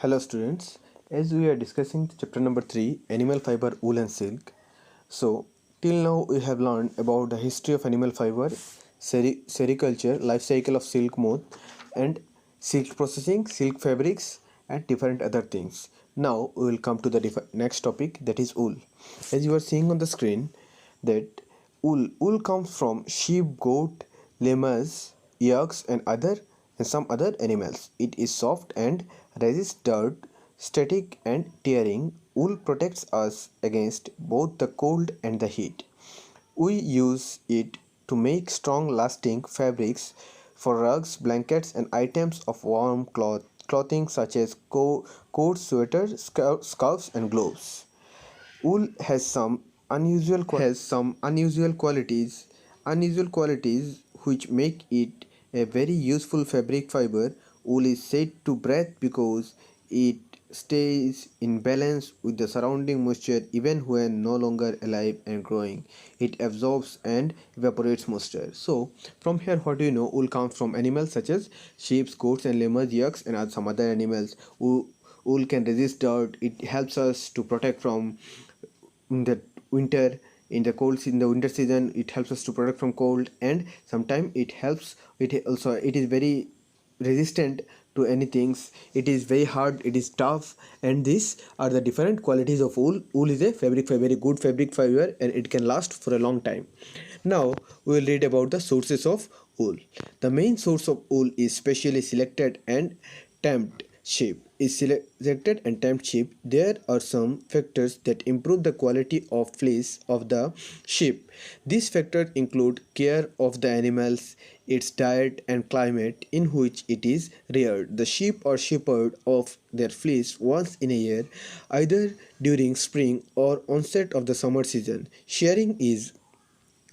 Hello students, as we are discussing chapter number 3, animal fiber, wool and silk. So till now we have learned about the history of animal fiber, sericulture, life cycle of silk moth and silk processing, silk fabrics and different other things. Now we will come to the next topic, that is wool. As you are seeing on the screen that wool comes from sheep, goat, lemurs, yaks and some other animals. It is soft and resists dirt, static and tearing. Wool protects us against both the cold and the heat. We use it to make strong lasting fabrics for rugs, blankets and items of warm clothing such as coats, sweaters, scarves and gloves. Wool has some unusual qualities which make it a very useful fabric fiber. Wool is said to breathe because it stays in balance with the surrounding moisture even when no longer alive and growing. It absorbs and evaporates moisture. So from here, what do you know? Wool comes from animals such as sheep, goats and lemurs, yaks and some other animals. Wool can resist dirt. It helps us to protect from in the winter, in the winter season. It helps us to protect from cold, and sometimes it is very resistant to anything. It is very hard, it is tough, and these are the different qualities of wool. Wool is a very good fabric fiber and it can last for a long time. Now we will read about the sources of wool. The main source of wool is specially selected and tamed sheep. There are some factors that improve the quality of fleece of the sheep. These factors include care of the animals, its diet and climate in which it is reared. The sheep are shepherded of their fleece once in a year, either during spring or onset of the summer season. Shearing is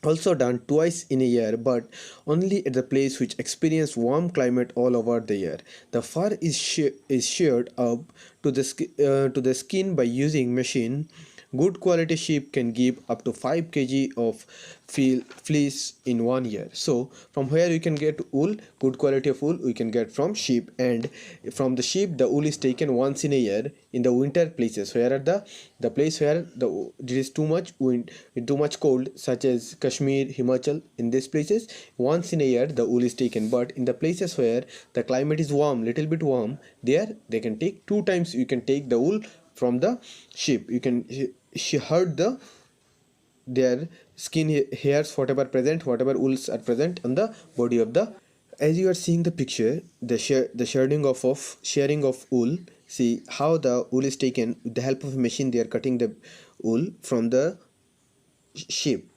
also done twice in a year, but only at the place which experience warm climate all over the year. The fur is sheared up to the skin by using machine. Good quality sheep can give up to 5 kg of fleece in 1 year. So from where we can get wool, good quality of wool we can get from sheep, and from the sheep the wool is taken once in a year in the winter places. Where are the place where there is too much wind, too much cold, such as Kashmir, Himachal. In these places once in a year the wool is taken, but in the places where the climate is warm, little bit warm, there they can take 2 times. You can take the wool from the sheep. You can herd their skin hairs, whatever wools are present on the body of the. As you are seeing the picture, the sharing of wool. See how the wool is taken with the help of a machine. They are cutting the wool from the sheep.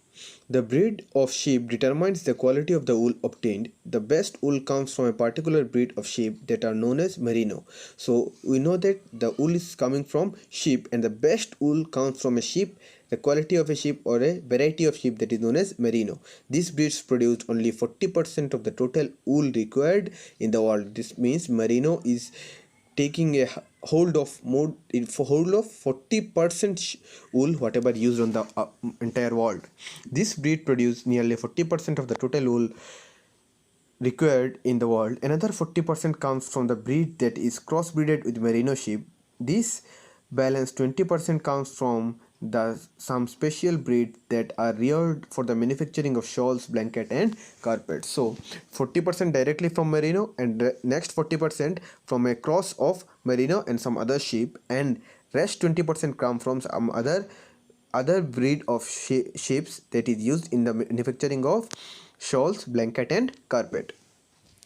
The breed of sheep determines the quality of the wool obtained. The best wool comes from a particular breed of sheep that are known as merino. So we know that the wool is coming from sheep, and the best wool comes from a sheep, the quality of a sheep or a variety of sheep that is known as merino. These breeds produce only 40% of the total wool required in the world. This means merino is taking a hold of 40% wool whatever used on the entire world. This breed produces nearly 40% of the total wool required in the world. Another 40% comes from the breed that is crossbreeded with merino sheep. This balance 20% comes from some special breeds that are reared for the manufacturing of shawls, blanket and carpets. So 40% directly from merino, and the next 40% from a cross of merino and some other sheep, and rest 20% come from some other breed of sheep that is used in the manufacturing of shawls, blanket and carpet.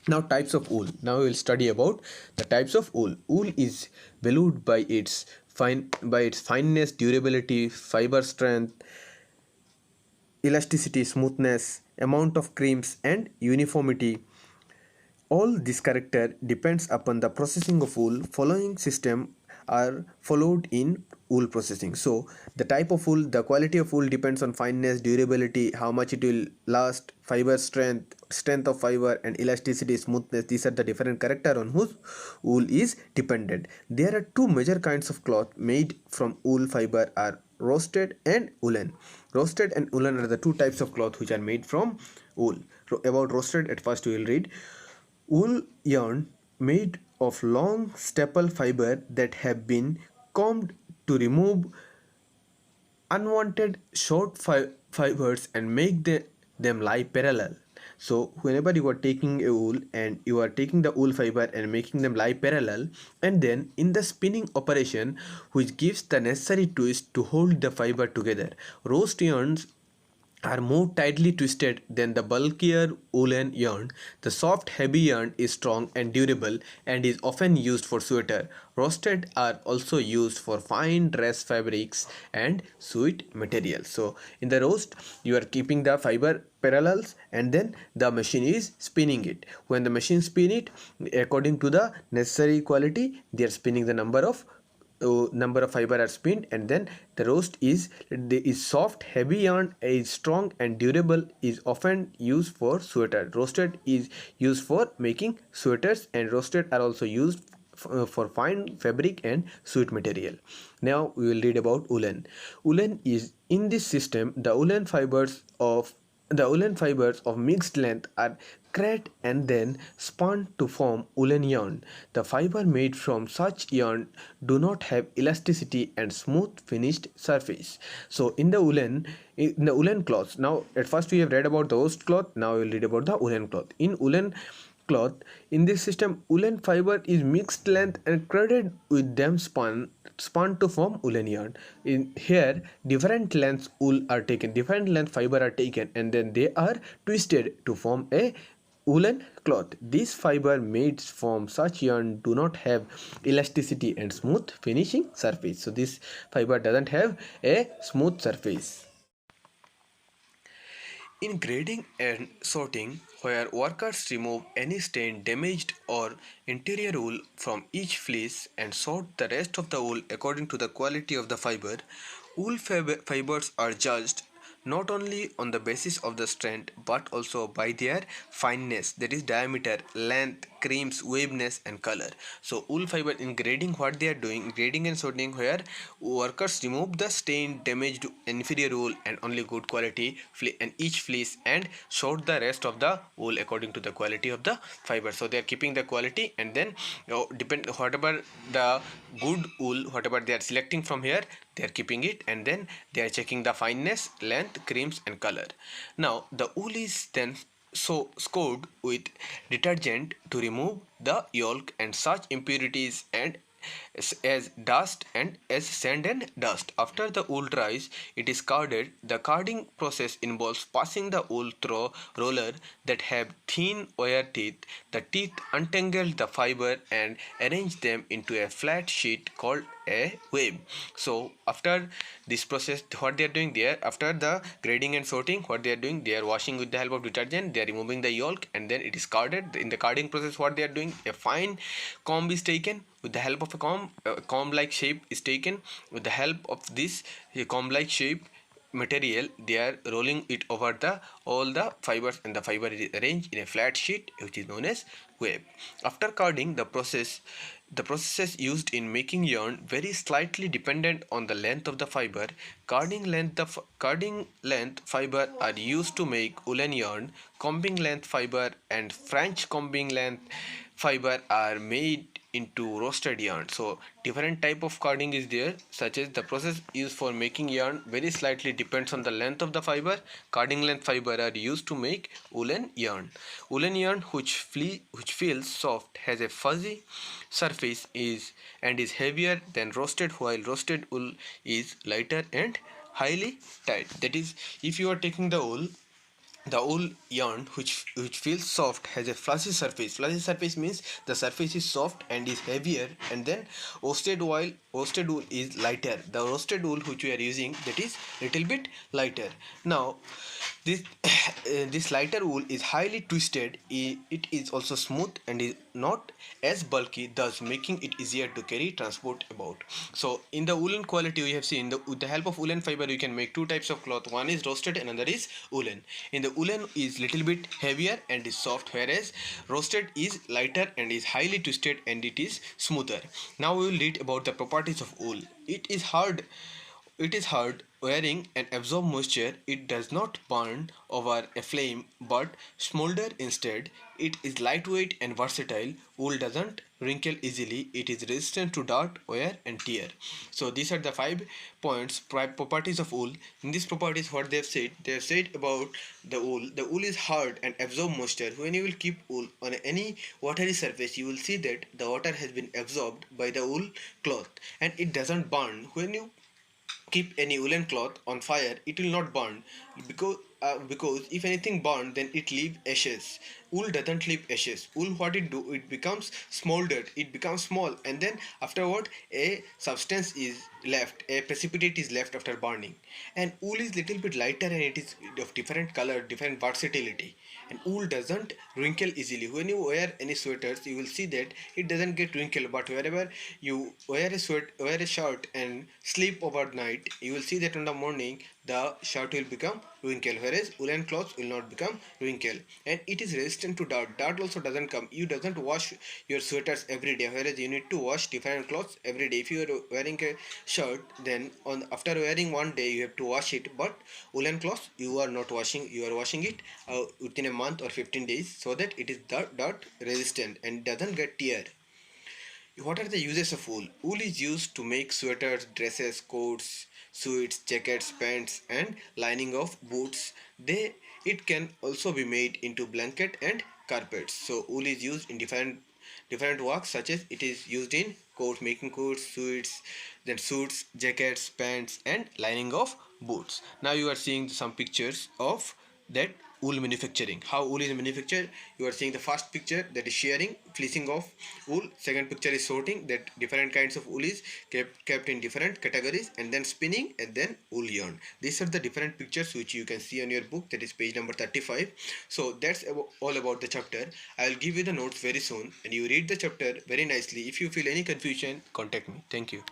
Now types of wool. Now we will study about the types of wool. Wool is valued by its fineness, durability, fiber strength, elasticity, smoothness, amount of creams and uniformity. All this character depends upon the processing of wool. Following system are followed in wool processing. So the type of wool, the quality of wool depends on fineness, durability, how much it will last, fiber strength of fiber and elasticity, smoothness. These are the different character on whose wool is dependent. There are two major kinds of cloth made from wool fiber are roasted and woolen. Roasted and woolen are the two types of cloth which are made from wool. About roasted, at first we will read. Wool yarn made of long staple fiber that have been combed to remove unwanted short fibers and make them lie parallel. So whenever you are taking a wool and you are taking the wool fiber and making them lie parallel, and then in the spinning operation which gives the necessary twist to hold the fiber together, roast yarns are more tightly twisted than the bulkier woolen yarn. The soft, heavy yarn is strong and durable and is often used for sweater. Roasted are also used for fine dress fabrics and sweet materials. So in the roast, you are keeping the fiber parallels and then the machine is spinning it. When the machine spin it, according to the necessary quality, they are spinning the number of fiber are spinned, and then the roast is soft, heavy yarn is strong and durable, is often used for sweater. Roasted is used for making sweaters, and roasted are also used for fine fabric and sweet material. Now we will read about woolen. Woolen is in this system. The woolen fibers of mixed length are cracked and then spun to form woolen yarn. The fiber made from such yarn do not have elasticity and smooth finished surface. So in the woolen cloth, now at first we have read about the roast cloth, now we will read about the woolen cloth. In woolen cloth, in this system, woolen fiber is mixed length and curdled with them spun to form woolen yarn. In here, different lengths wool are taken, different length fiber are taken, and then they are twisted to form a woolen cloth. These fiber made from such yarn do not have elasticity and smooth finishing surface. So this fiber doesn't have a smooth surface. In grading and sorting, where workers remove any stain, damaged or interior wool from each fleece and sort the rest of the wool according to the quality of the fiber, wool fibers are judged not only on the basis of the strength but also by their fineness, that is diameter, length, creams, waviness and color. So wool fiber, in grading, what they are doing, grading and sorting, where workers remove the stained, damaged, inferior wool and only good quality and each fleece, and sort the rest of the wool according to the quality of the fiber. So they are keeping the quality, and then depend whatever the good wool, whatever they are selecting from here, they are keeping it, and then they are checking the fineness, length, creams and color. Now the wool is then scored with detergent to remove the yolk and such impurities and as dust and as sand and dust. After the wool dries, it is carded. The carding process involves passing the wool through roller that have thin wire teeth. The teeth untangle the fiber and arrange them into a flat sheet called a web. So after this process, what they are doing there, after the grading and sorting, what they are doing, they are washing with the help of detergent, they are removing the yolk, and then it is carded. In the carding process, what they are doing, a fine comb is taken. With the help of a comb like shape is taken. With the help of this comb like shape material, they are rolling it over the all the fibers, and the fiber is arranged in a flat sheet which is known as web. After carding, the processes used in making yarn vary slightly dependent on the length of the fiber. Carding length fiber are used to make woolen yarn. Combing length fiber and French combing length fiber are made into roasted yarn. So different type of carding is there, such as the process used for making yarn very slightly depends on the length of the fiber. Carding length fiber are used to make woolen yarn. Woolen yarn which feels soft, has a fuzzy surface is heavier than roasted, while roasted wool is lighter and highly tight. That is, if you are taking the wool yarn which feels soft, has a fuzzy surface. Fuzzy surface means the surface is soft and is heavier, and then roasted wool is lighter. The roasted wool which we are using, that is little bit lighter. Now this this lighter wool is highly twisted. It is also smooth and is not as bulky, thus making it easier to carry, transport about. So in the woolen quality, we have seen with the help of woolen fiber you can make two types of cloth. One is roasted, another is woolen. In the woolen is little bit heavier and is soft, whereas roasted is lighter and is highly twisted and it is smoother. Now we will read about the properties of wool. It is hard wearing and absorb moisture. It does not burn over a flame but smolder instead. It is lightweight and versatile. Wool doesn't wrinkle easily, it is resistant to dirt, wear and tear. So these are the 5 points, properties of wool. In these properties, what they have said about the wool. The wool is hard and absorb moisture. When you will keep wool on any watery surface, you will see that the water has been absorbed by the wool cloth and it doesn't burn. When you keep any woolen cloth on fire, it will not burn, because if anything burn, then it leave ashes. Wool doesn't leave ashes. Wool, what it do, it becomes smoldered, it becomes small, and then afterward a substance is left, a precipitate is left after burning. And wool is little bit lighter and it is of different color, different versatility. And wool doesn't wrinkle easily. When you wear any sweaters, you will see that it doesn't get wrinkled, but wherever you wear a shirt and sleep overnight, you will see that in the morning the shirt will become wrinkled, whereas woolen clothes will not become wrinkled. And it is resistant to dirt. Dirt also doesn't come. You doesn't wash your sweaters every day, whereas you need to wash different clothes every day. If you are wearing a shirt, then on after wearing one day you have to wash it, but woolen clothes you are not washing, you are washing it within a month or 15 days, so that it is dirt resistant and doesn't get tear. What are the uses of wool? Wool is used to make sweaters, dresses, coats, suits, jackets, pants, and lining of boots. It can also be made into blanket and carpets. So wool is used in different works, such as it is used in making coats, suits, jackets, pants, and lining of boots. Now you are seeing some pictures of that wool manufacturing, how wool is manufactured. You are seeing the first picture, that is shearing, fleecing of wool. Second picture is sorting, that different kinds of wool is kept in different categories, and then spinning, and then wool yarn. These are the different pictures which you can see on your book, that is page number 35. So that's all about the chapter. I will give you the notes very soon and you read the chapter very nicely. If you feel any confusion, contact me. Thank you.